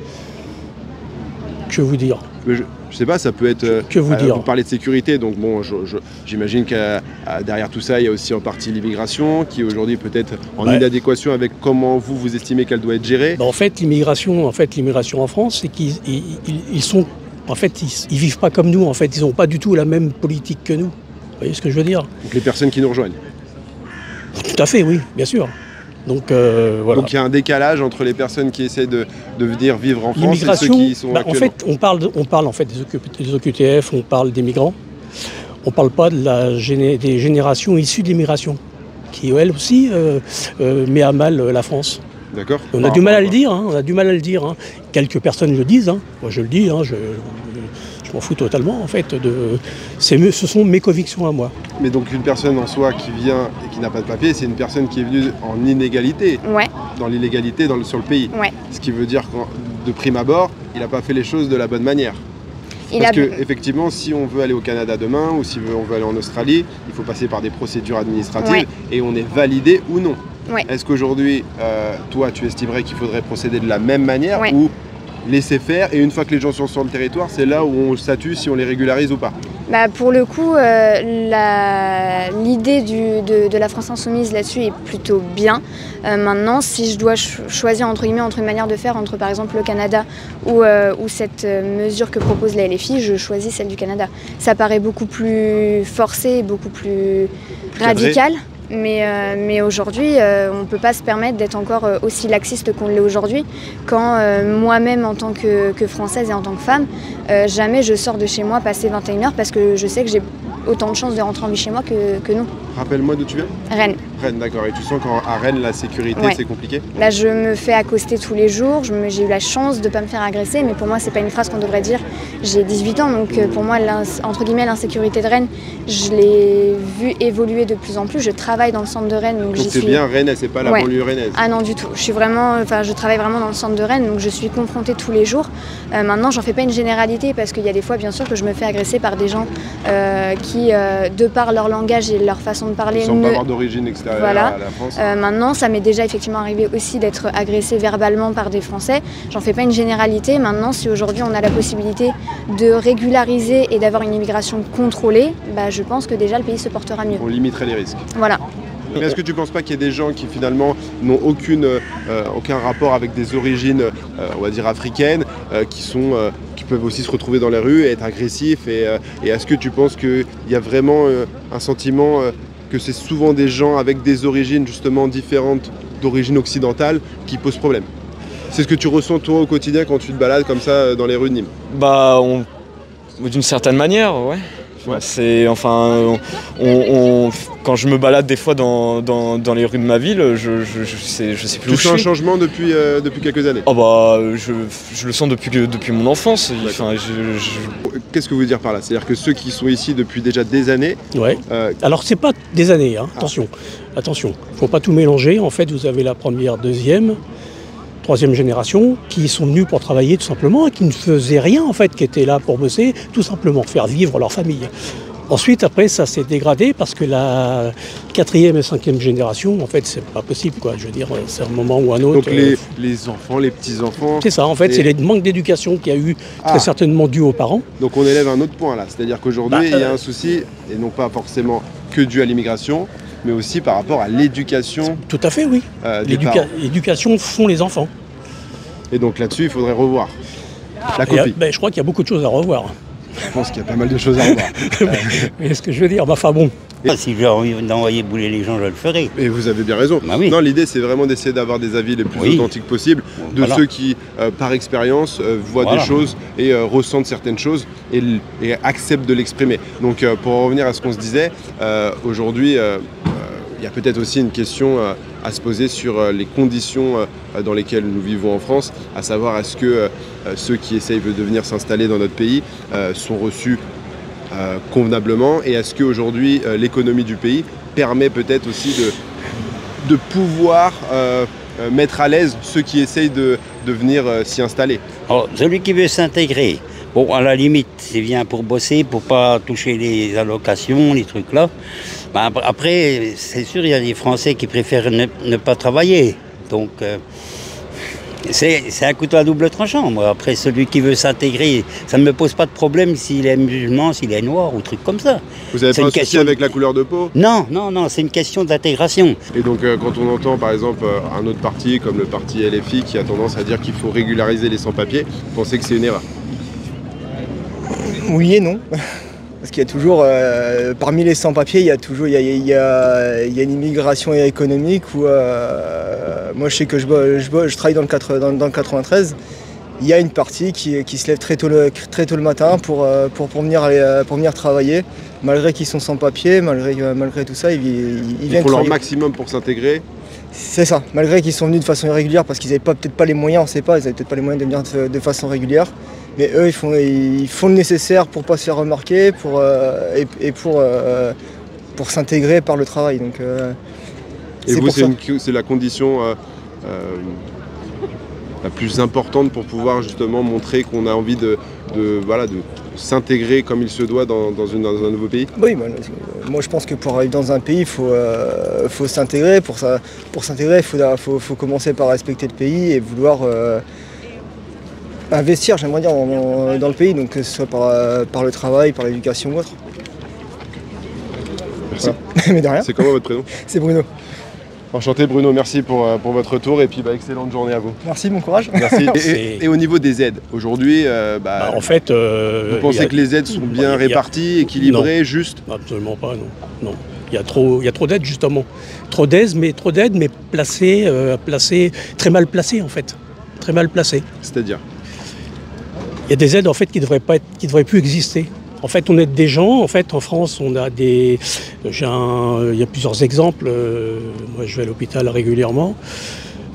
Que vous dire? Je sais pas, ça peut être... Que vous dire? Vous parlez de sécurité, donc bon, j'imagine que derrière tout ça, il y a aussi en partie l'immigration, qui aujourd'hui peut-être en inadéquation avec comment vous estimez qu'elle doit être gérée. En fait, l'immigration en France, c'est qu'ils sont... En fait, ils vivent pas comme nous, en fait. Ils n'ont pas du tout la même politique que nous. Vous voyez ce que je veux dire? Donc les personnes qui nous rejoignent? Tout à fait, oui, bien sûr. Donc voilà. Donc il y a un décalage entre les personnes qui essaient de venir vivre en France et ceux qui sont actuellement... En fait, on parle en fait des OQTF, on parle des migrants. On ne parle pas des générations issues de l'immigration, qui elles aussi met à mal la France. D'accord. On a du mal à le dire, on a du mal à le dire. Quelques personnes le disent, moi je le dis, je m'en fous totalement en fait. Ce sont mes convictions à moi. Mais donc une personne en soi qui vient et qui n'a pas de papier, c'est une personne qui est venue en inégalité, dans l'illégalité sur le pays. Ouais. Ce qui veut dire que de prime abord, il n'a pas fait les choses de la bonne manière. Parce qu'effectivement, si on veut aller au Canada demain ou si on veut aller en Australie, il faut passer par des procédures administratives et on est validé ou non. Ouais. Est-ce qu'aujourd'hui, toi, tu estimerais qu'il faudrait procéder de la même manière Ouais. ou laisser faire et une fois que les gens sont sur le territoire, c'est là où on statue si on les régularise ou pas? Bah, pour le coup, l'idée de la France Insoumise là-dessus est plutôt bien. Maintenant, si je dois choisir entre guillemets entre une manière de faire entre par exemple le Canada ou cette mesure que propose la LFI, je choisis celle du Canada. Ça paraît beaucoup plus forcé, beaucoup plus radical. Mais aujourd'hui, on ne peut pas se permettre d'être encore aussi laxiste qu'on l'est aujourd'hui. Quand moi-même, en tant que Française et en tant que femme, jamais je sors de chez moi passer 21h parce que je sais que j'ai autant de chances de rentrer en vie chez moi que non. Rappelle-moi d'où tu viens? Rennes. Rennes, d'accord. Et tu sens qu'à Rennes, la sécurité, Ouais. c'est compliqué? Là, je me fais accoster tous les jours. J'ai eu la chance de ne pas me faire agresser, mais pour moi, c'est pas une phrase qu'on devrait dire. J'ai 18 ans, donc pour moi, entre guillemets, l'insécurité de Rennes, je l'ai vue évoluer de plus en plus. Je travaille dans le centre de Rennes, donc j'y Donc c'est suis. bien Rennes, c'est pas la Ouais. banlieue rennaise. Ah non, du tout. Je travaille vraiment dans le centre de Rennes, donc je suis confrontée tous les jours. Maintenant, j'en fais pas une généralité parce qu'il y a des fois, bien sûr, que je me fais agresser par des gens qui, de par leur langage et leur façon de parler, Ils ne semblent pas avoir d'origine extérieure Voilà. à la France. Maintenant, ça m'est déjà effectivement arrivé aussi d'être agressée verbalement par des Français. J'en fais pas une généralité. Maintenant, si aujourd'hui on a la possibilité de régulariser et d'avoir une immigration contrôlée, bah, je pense que déjà le pays se portera mieux. On limiterait les risques. Voilà. Mais est-ce que tu ne penses pas qu'il y a des gens qui finalement n'ont aucun rapport avec des origines, on va dire africaines, qui peuvent aussi se retrouver dans les rues et être agressifs et est-ce que tu penses qu'il y a vraiment un sentiment que c'est souvent des gens avec des origines justement différentes d'origine occidentale qui posent problème? C'est ce que tu ressens toi au quotidien quand tu te balades comme ça dans les rues de Nîmes? Bah, d'une certaine manière, ouais. Ouais. C'est, enfin, quand je me balade des fois dans les rues de ma ville, je sais plus Tu où je sens un suis. changement depuis quelques années? Oh bah, je le sens depuis mon enfance. Enfin, Qu'est-ce que vous voulez dire par là? C'est-à-dire que ceux qui sont ici depuis déjà des années, Ouais. Alors, c'est pas des années, hein. Attention. Attention. Faut pas tout mélanger. En fait, vous avez la première, deuxième, troisième génération qui sont venus pour travailler tout simplement et qui ne faisaient rien en fait, qui étaient là pour bosser, tout simplement faire vivre leur famille. Ensuite, après, ça s'est dégradé parce que la quatrième et cinquième génération, en fait, c'est pas possible, quoi. Je veux dire, c'est un moment ou un autre. donc les enfants, les petits-enfants. C'est ça, en fait, c'est le manque d'éducation qu'il y a eu, très certainement dû aux parents. Donc on élève un autre point là, c'est-à-dire qu'aujourd'hui Bah, il y a un souci, et non pas forcément que dû à l'immigration, mais aussi par rapport à l'éducation Tout à fait, oui. des parents. L'éducation font les enfants. Et donc là-dessus il faudrait revoir la Et, copie. ben, je crois qu'il y a beaucoup de choses à revoir. Je pense qu'il y a pas mal de choses à revoir. Mais ce que je veux dire, enfin bon. Si j'ai envie d'envoyer bouler les gens, je le ferai. Et vous avez bien raison. Bah oui. Non, l'idée c'est vraiment d'essayer d'avoir des avis les plus Oui. authentiques possibles de Voilà. ceux qui, par expérience, voient Voilà. des choses et ressentent certaines choses et acceptent de l'exprimer. Donc pour en revenir à ce qu'on se disait, aujourd'hui il y a peut-être aussi une question à se poser sur les conditions dans lesquelles nous vivons en France, à savoir est-ce que ceux qui essayent de venir s'installer dans notre pays sont reçus convenablement et est-ce qu'aujourd'hui l'économie du pays permet peut-être aussi de pouvoir mettre à l'aise ceux qui essayent de venir s'y installer. Alors, celui qui veut s'intégrer, bon, à la limite, c'est bien pour bosser, pour pas toucher les allocations, les trucs là. Ben, après, c'est sûr, il y a des Français qui préfèrent ne pas travailler. Donc, c'est un couteau à double tranchant. Moi, après, celui qui veut s'intégrer, ça ne me pose pas de problème s'il est musulman, s'il est noir ou truc comme ça. Vous avez C'est pas un une souci question avec la couleur de peau? Non, c'est une question d'intégration. Et donc quand on entend par exemple un autre parti comme le parti LFI qui a tendance à dire qu'il faut régulariser les sans-papiers, vous pensez que c'est une erreur? Oui et non. Parce qu'il y a toujours, parmi les sans-papiers, il y a une immigration économique où, moi je sais que je travaille dans le 93, il y a une partie qui se lève très tôt le matin pour venir travailler, malgré qu'ils sont sans-papiers, malgré tout ça, ils viennent Ils font leur travailler. maximum pour s'intégrer. C'est ça, malgré qu'ils sont venus de façon irrégulière parce qu'ils n'avaient peut-être pas les moyens, on ne sait pas, ils n'avaient peut-être pas les moyens de venir de façon régulière. Mais eux, ils font le nécessaire pour ne pas se faire remarquer pour s'intégrer par le travail. Donc, Et vous, pour ça. c'est la condition la plus importante pour pouvoir justement montrer qu'on a envie de s'intégrer comme il se doit dans un nouveau pays? Oui, moi je pense que pour arriver dans un pays, il faut s'intégrer. Pour s'intégrer, il faut commencer par respecter le pays et vouloir investir, j'aimerais dire, dans le pays, donc que ce soit par le travail, par l'éducation ou autre. Merci. Voilà. Mais de rien. C'est comment votre prénom? C'est Bruno. Enchanté Bruno, merci pour votre retour et puis excellente journée à vous. Merci, bon courage. Merci. Et au niveau des aides, aujourd'hui, en fait, vous pensez que les aides sont bien réparties, équilibrées, justes? Absolument pas, non. Il y a trop d'aides justement. Trop d'aides, mais placées, très mal placées en fait. Très mal placées. C'est-à-dire? Il y a des aides en fait qui devraient plus exister. En fait, on aide des gens. En fait, en France, on a il y a plusieurs exemples. Moi, je vais à l'hôpital régulièrement.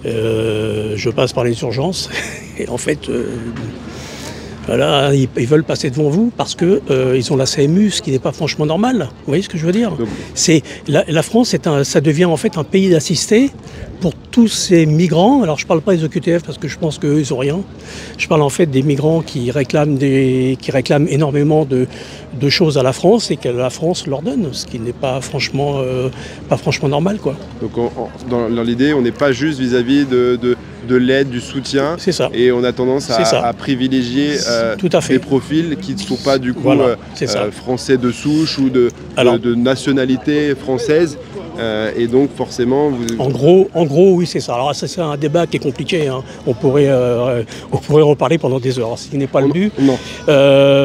Je passe par les urgences. Et en fait, voilà, ils veulent passer devant vous parce que ils ont la CMU, ce qui n'est pas franchement normal. Vous voyez ce que je veux dire? La France, ça devient en fait un pays d'assistés pour tous ces migrants. Alors, je ne parle pas des OQTF parce que je pense qu'eux, ils n'ont rien. Je parle en fait des migrants qui réclament énormément de choses à la France et que la France leur donne, ce qui n'est pas franchement normal, quoi. Donc, dans l'idée, on n'est pas juste vis-à-vis de l'aide, du soutien. C'est ça. Et on a tendance à privilégier des profils qui ne sont pas du coup français de souche ou de nationalité française. Et donc forcément... En gros, oui, c'est ça. Alors ça, c'est un débat qui est compliqué. Hein. On pourrait en parler pendant des heures, ce qui n'est pas le but. Non.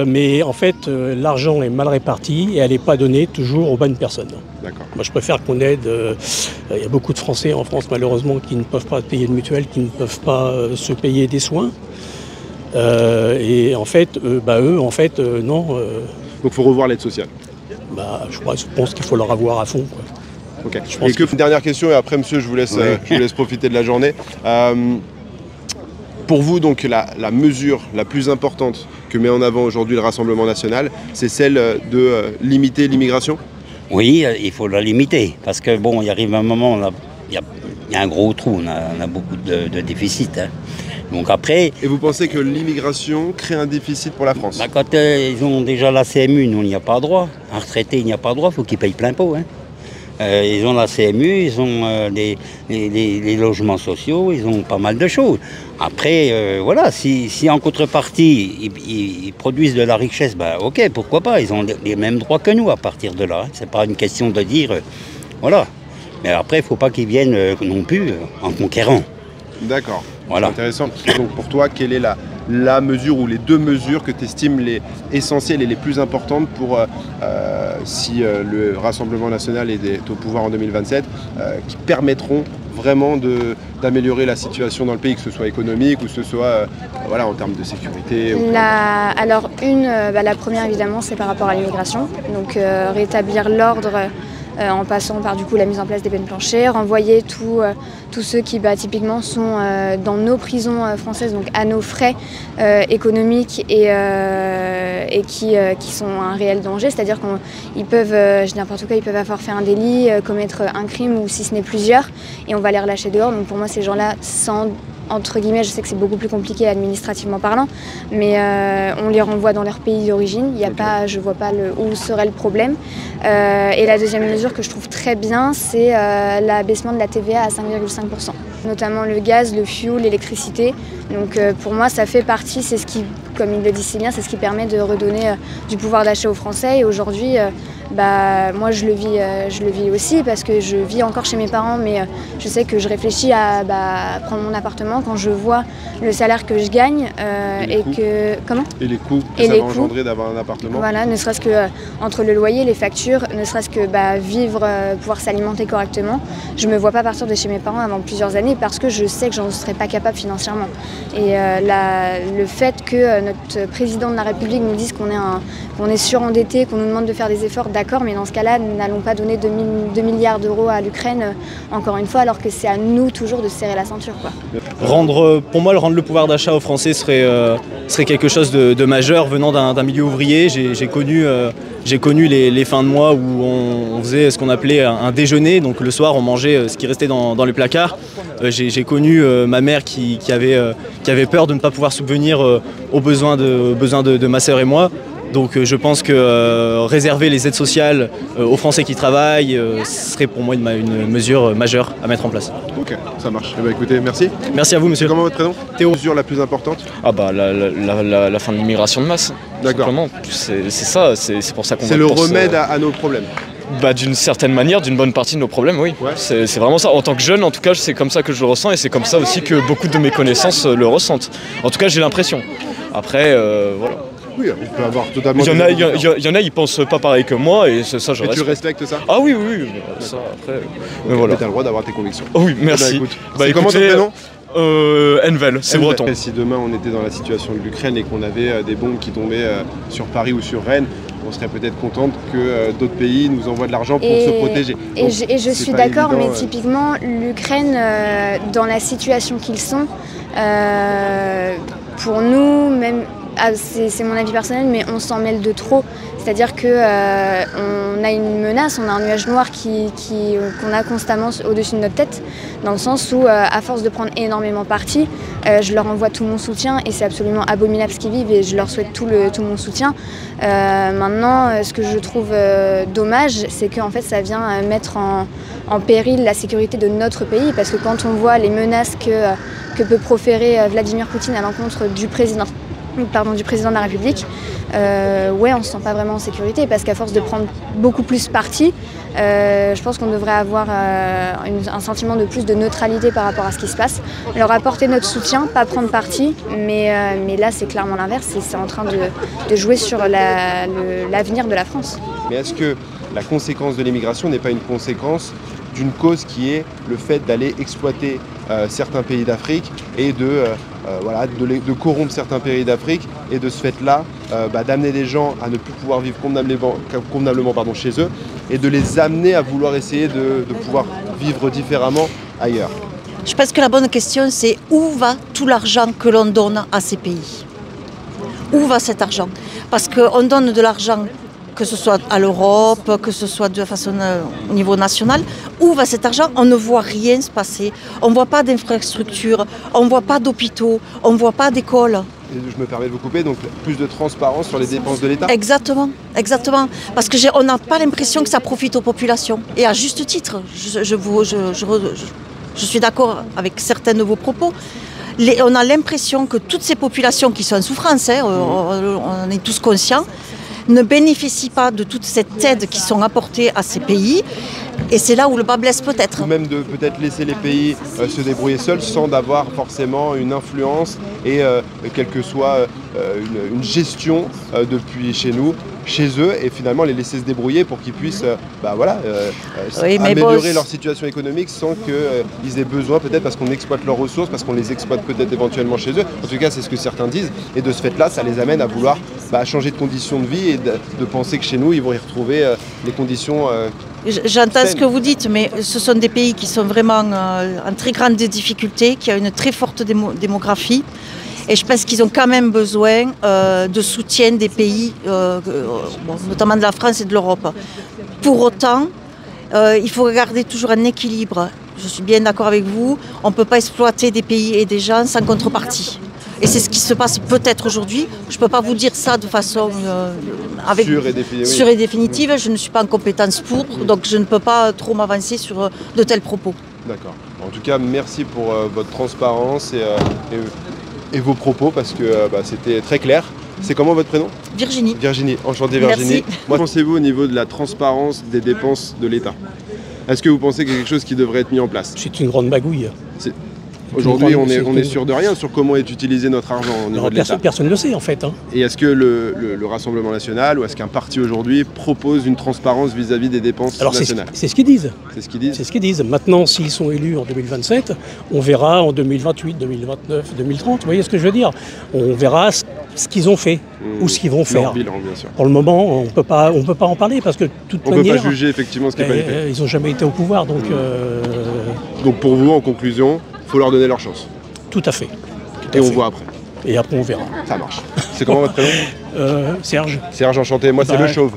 Mais en fait, l'argent est mal réparti et elle n'est pas donnée toujours aux bonnes personnes. D'accord. Moi, je préfère qu'on aide... Il y a beaucoup de Français en France, malheureusement, qui ne peuvent pas payer de mutuelle, qui ne peuvent pas se payer des soins. Et en fait, non. Donc il faut revoir l'aide sociale. Je pense qu'il faut leur avoir à fond, quoi. Okay. Une dernière question et après monsieur je vous laisse profiter de la journée. Pour vous donc la mesure la plus importante que met en avant aujourd'hui le Rassemblement national, c'est celle de limiter l'immigration? Oui, il faut la limiter parce que bon, il arrive un moment, il y a un gros trou, on a beaucoup de déficits. Hein. Donc après... Et vous pensez que l'immigration crée un déficit pour la France? Quand ils ont déjà la CMU, nous, il n'y a pas droit. Un retraité, il n'y a pas droit, il faut qu'il paye plein pot. Hein. Ils ont la CMU, ils ont les logements sociaux, ils ont pas mal de choses. Après, voilà, si en contrepartie, ils produisent de la richesse, ok, pourquoi pas, ils ont les mêmes droits que nous à partir de là. Hein. C'est pas une question de dire, voilà. Mais après, il ne faut pas qu'ils viennent non plus en conquérant. D'accord, voilà. C'est intéressant. Donc pour toi, quelle est la mesure ou les deux mesures que tu estimes les essentielles et les plus importantes pour si le Rassemblement national est au pouvoir en 2027, qui permettront vraiment d'améliorer la situation dans le pays, que ce soit économique ou que ce soit en termes de sécurité? Alors la première évidemment c'est par rapport à l'immigration, donc rétablir l'ordre en passant par du coup la mise en place des peines planchers, renvoyer tous ceux qui typiquement sont dans nos prisons françaises, donc à nos frais économiques et qui sont un réel danger, c'est-à-dire qu'ils peuvent, je dis n'importe quoi, ils peuvent avoir fait un délit, commettre un crime ou si ce n'est plusieurs, et on va les relâcher dehors. Donc pour moi ces gens-là, entre guillemets, je sais que c'est beaucoup plus compliqué administrativement parlant, mais on les renvoie dans leur pays d'origine. Il y a pas, je ne vois pas où serait le problème. Et la deuxième mesure que je trouve très bien, c'est l'abaissement de la TVA à 5,5%. Notamment le gaz, le fuel, l'électricité. Donc pour moi, ça fait partie, c'est ce qui, comme il le dit si bien, c'est ce qui permet de redonner du pouvoir d'achat aux Français. Et aujourd'hui, moi je le vis aussi parce que je vis encore chez mes parents, mais je sais que je réfléchis à prendre mon appartement quand je vois le salaire que je gagne et les coûts que ça va engendrer d'avoir un appartement. Voilà, ne serait-ce que entre le loyer, les factures, ne serait-ce que vivre, pouvoir s'alimenter correctement. Je ne me vois pas partir de chez mes parents avant plusieurs années parce que je sais que j'en serais pas capable financièrement. Et le fait que notre président de la République nous dise qu'on est surendetté, qu'on nous demande de faire des efforts, d'accord, mais dans ce cas-là, nous n'allons pas donner 2 milliards d'euros à l'Ukraine, encore une fois, alors que c'est à nous toujours de serrer la ceinture, quoi. Pour moi, rendre le pouvoir d'achat aux Français serait quelque chose de majeur venant d'un milieu ouvrier. J'ai connu les fins de mois où on faisait ce qu'on appelait un déjeuner, donc le soir on mangeait ce qui restait dans les placards. J'ai connu ma mère qui avait peur de ne pas pouvoir subvenir aux besoins de ma sœur et moi. Donc je pense que réserver les aides sociales aux Français qui travaillent serait pour moi une mesure majeure à mettre en place. Ok, ça marche. Eh ben, écoutez, merci. Merci à vous, monsieur. Comment votre prénom? Théo. La mesure la plus importante? Ah bah la fin de l'immigration de masse. D'accord. C'est ça, c'est pour ça qu'on C'est le remède à nos problèmes. Bah, d'une certaine manière, d'une bonne partie de nos problèmes, oui. Ouais. C'est vraiment ça. En tant que jeune, en tout cas, c'est comme ça que je le ressens et c'est comme ça aussi que beaucoup de mes connaissances le ressentent. En tout cas, j'ai l'impression. Après, voilà. Oui, on peut avoir totalement... Il y en a, ils pensent pas pareil que moi et ça, je Et respecte. tu respectes ça? Ah oui, oui, oui. Ça, après... Mais voilà. Tu as le droit d'avoir tes convictions. Oh oui, merci. Écoute, c'est comment ton prénom? Envel, c'est breton. Si demain on était dans la situation de l'Ukraine et qu'on avait des bombes qui tombaient sur Paris ou sur Rennes, on serait peut-être contente que d'autres pays nous envoient de l'argent pour se protéger. Donc, je suis d'accord, mais typiquement l'Ukraine, dans la situation qu'ils sont, pour nous, même, c'est mon avis personnel, mais on s'en mêle de trop. C'est-à-dire qu'on a une menace, on a un nuage noir qu'on a constamment au-dessus de notre tête, dans le sens où, à force de prendre énormément parti, je leur envoie tout mon soutien et c'est absolument abominable ce qu'ils vivent et je leur souhaite tout mon soutien. Maintenant, ce que je trouve dommage, c'est qu'en fait, ça vient mettre en péril la sécurité de notre pays, parce que quand on voit les menaces que peut proférer Vladimir Poutine à l'encontre du président de la République, ouais, on ne se sent pas vraiment en sécurité parce qu'à force de prendre beaucoup plus parti, je pense qu'on devrait avoir un sentiment de plus de neutralité par rapport à ce qui se passe. Leur apporter notre soutien, pas prendre parti, mais là c'est clairement l'inverse et c'est en train de jouer sur l'avenir de la France. Mais est-ce que la conséquence de l'immigration n'est pas une conséquence d'une cause qui est le fait d'aller exploiter certains pays d'Afrique et de corrompre certains pays d'Afrique et de ce fait-là d'amener des gens à ne plus pouvoir vivre convenablement chez eux et de les amener à vouloir essayer de pouvoir vivre différemment ailleurs? Je pense que la bonne question, c'est où va tout l'argent que l'on donne à ces pays? Où va cet argent? Parce qu'on donne de l'argent, que ce soit à l'Europe, que ce soit de façon au niveau national. Où va cet argent? On ne voit rien se passer. On ne voit pas d'infrastructures, on ne voit pas d'hôpitaux, on ne voit pas d'écoles. Je me permets de vous couper, donc plus de transparence sur les dépenses de l'État? Exactement, exactement. Parce qu'on n'a pas l'impression que ça profite aux populations. Et à juste titre, je suis d'accord avec certains de vos propos. On a l'impression que toutes ces populations qui sont en souffrance, on est tous conscients, ne bénéficient pas de toute cette aide qui sont apportées à ces pays. Et c'est là où le bas blesse peut-être. Ou même de peut-être laisser les pays se débrouiller seuls sans d'avoir forcément une influence et quelle que soit une gestion depuis chez nous, chez eux, et finalement les laisser se débrouiller pour qu'ils puissent améliorer leur situation économique sans qu'ils aient besoin, peut-être parce qu'on exploite leurs ressources, parce qu'on les exploite peut-être éventuellement chez eux. En tout cas, c'est ce que certains disent. Et de ce fait-là, ça les amène à vouloir changer de conditions de vie et de penser que chez nous, ils vont y retrouver les conditions... J'entends ce que vous dites, mais ce sont des pays qui sont vraiment en très grande difficulté, qui ont une très forte démographie. Et je pense qu'ils ont quand même besoin de soutien des pays, notamment de la France et de l'Europe. Pour autant, il faut garder toujours un équilibre. Je suis bien d'accord avec vous, on ne peut pas exploiter des pays et des gens sans contrepartie. Et c'est ce qui se passe peut-être aujourd'hui. Je ne peux pas vous dire ça de façon sûre et définitive. Je ne suis pas en compétence pour, donc je ne peux pas trop m'avancer sur de tels propos. D'accord. En tout cas, merci pour votre transparence et vos propos, parce que c'était très clair. C'est comment votre prénom? Virginie. Virginie, enchantée Virginie. Merci. Moi, pensez-vous au niveau de la transparence des dépenses de l'État? Est-ce que vous pensez qu'il y a quelque chose qui devrait être mis en place? C'est une grande magouille. Aujourd'hui, on est sûr de rien sur comment est utilisé notre argent au niveau de l'État. Personne ne le sait en fait. Et est-ce que le Rassemblement national ou est-ce qu'un parti aujourd'hui propose une transparence vis-à-vis des dépenses nationales? C'est ce qu'ils disent. C'est ce qu'ils disent. C'est ce qu'ils disent. Maintenant, s'ils sont élus en 2027, on verra en 2028, 2029, 2030. Vous voyez ce que je veux dire? On verra ce qu'ils ont fait ou ce qu'ils vont faire. Leur bilan, bien sûr. Pour le moment, on peut pas en parler parce que de toute manière, on peut pas juger effectivement ce qui n'est pas fait. Ils n'ont jamais été au pouvoir, donc. Donc pour vous, en conclusion, faut leur donner leur chance. Tout à fait. Et on voit après. Et après, on verra. Ça marche. C'est comment votre prénom? Serge. Serge, enchanté. Moi, c'est le chauve.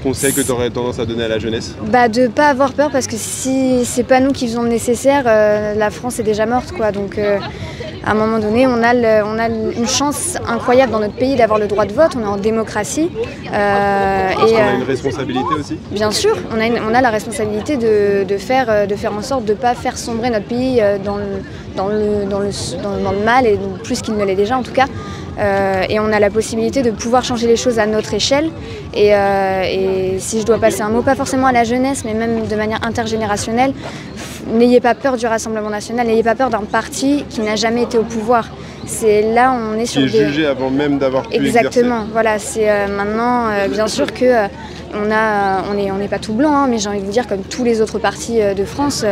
Conseil que tu aurais tendance à donner à la jeunesse? De ne pas avoir peur, parce que si c'est pas nous qui faisons le nécessaire, la France est déjà morte, quoi. Donc À un moment donné, on a une chance incroyable dans notre pays d'avoir le droit de vote, on est en démocratie. On a une responsabilité aussi. Bien sûr, on a la responsabilité de faire en sorte de ne pas faire sombrer notre pays dans le mal, et plus qu'il ne l'est déjà en tout cas. Et on a la possibilité de pouvoir changer les choses à notre échelle. Et si je dois passer un mot, pas forcément à la jeunesse, mais même de manière intergénérationnelle, n'ayez pas peur du Rassemblement national, n'ayez pas peur d'un parti qui n'a jamais été au pouvoir. C'est là on est sur qui est jugé avant même d'avoir pu Exactement, exercer. Voilà, c'est maintenant bien sûr que on n'est pas tout blanc, hein, mais j'ai envie de vous dire, comme tous les autres partis de France,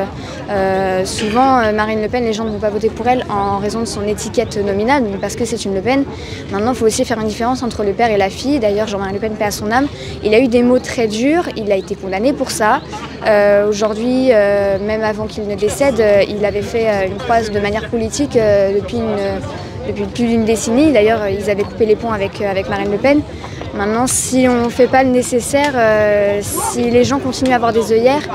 souvent Marine Le Pen, les gens ne vont pas voter pour elle en raison de son étiquette nominale, donc parce que c'est une Le Pen. Maintenant, il faut aussi faire une différence entre le père et la fille. D'ailleurs, Jean-Marie Le Pen, paix à son âme, il a eu des mots très durs, il a été condamné pour ça. Aujourd'hui, même avant qu'il ne décède, il avait fait une croix de manière politique depuis plus d'une décennie. D'ailleurs, ils avaient coupé les ponts avec Marine Le Pen. Maintenant, si on ne fait pas le nécessaire, si les gens continuent à avoir des œillères,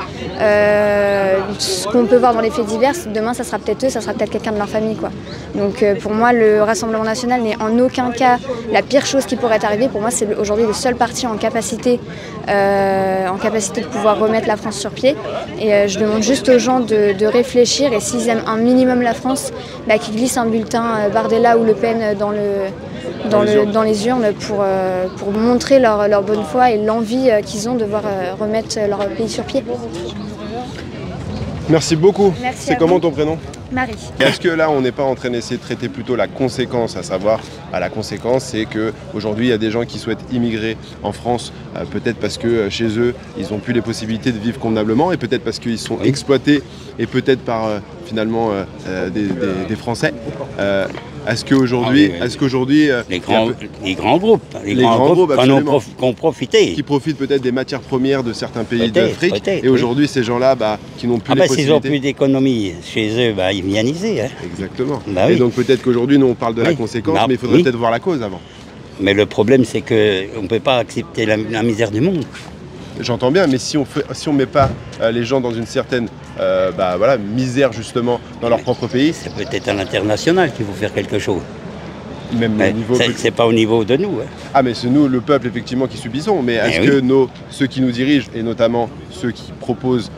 ce qu'on peut voir dans les faits divers, demain ça sera peut-être eux, ça sera peut-être quelqu'un de leur famille, quoi. Donc pour moi, le Rassemblement national n'est en aucun cas la pire chose qui pourrait arriver. Pour moi, c'est aujourd'hui le seul parti en capacité de pouvoir remettre la France sur pied. Et je demande juste aux gens de réfléchir, et s'ils aiment un minimum la France, qu'ils glissent un bulletin Bardella ou Le Pen dans les urnes pour montrer leur bonne foi et l'envie qu'ils ont de voir remettre leur pays sur pied. Merci beaucoup. C'est comment ton prénom ? Marie. Est-ce que là, on n'est pas en train d'essayer de traiter plutôt la conséquence, à savoir, la conséquence, c'est qu'aujourd'hui, il y a des gens qui souhaitent immigrer en France, peut-être parce que chez eux, ils n'ont plus les possibilités de vivre convenablement, et peut-être parce qu'ils sont exploités, et peut-être par finalement des Français. Est-ce qu'aujourd'hui, les grands groupes, qui ont profité, qui profitent peut-être des matières premières de certains pays d'Afrique, et aujourd'hui ces gens-là qui n'ont plus les possibilités. S'ils n'ont plus d'économie chez eux, ils viennent ici. Hein. Exactement. Et donc peut-être qu'aujourd'hui nous on parle de la conséquence, mais il faudrait peut-être voir la cause avant. Mais le problème c'est qu'on ne peut pas accepter la misère du monde. J'entends bien, mais si on met pas les gens dans une certaine misère justement dans leur propre pays. C'est peut-être à l'international qu'il faut faire quelque chose. Même au niveau. C'est pas au niveau de nous. Hein. Ah mais c'est nous, le peuple effectivement, qui subissons. Mais est-ce que ceux qui nous dirigent, et notamment ceux qui proposent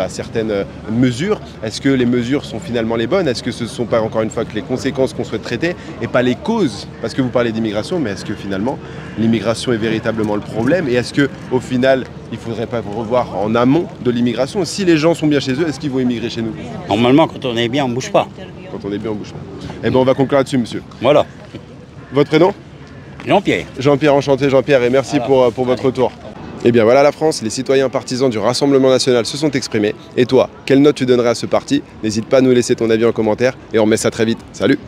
certaines mesures, est-ce que les mesures sont finalement les bonnes? Est-ce que ce ne sont pas encore une fois que les conséquences qu'on souhaite traiter et pas les causes? Parce que vous parlez d'immigration, mais est-ce que finalement l'immigration est véritablement le problème? Et est-ce qu'au final, il ne faudrait pas revoir en amont de l'immigration? Si les gens sont bien chez eux, est-ce qu'ils vont immigrer chez nous? Normalement, quand on est bien, on ne bouge pas. Quand on est bien, on ne bouge pas. Eh bien, on va conclure là-dessus, monsieur. Voilà. Votre prénom? Jean-Pierre. Jean-Pierre, enchanté Jean-Pierre, et merci pour votre retour. Eh bien voilà la France, les citoyens partisans du Rassemblement national se sont exprimés. Et toi, quelle note tu donnerais à ce parti? N'hésite pas à nous laisser ton avis en commentaire, et on remet ça très vite. Salut!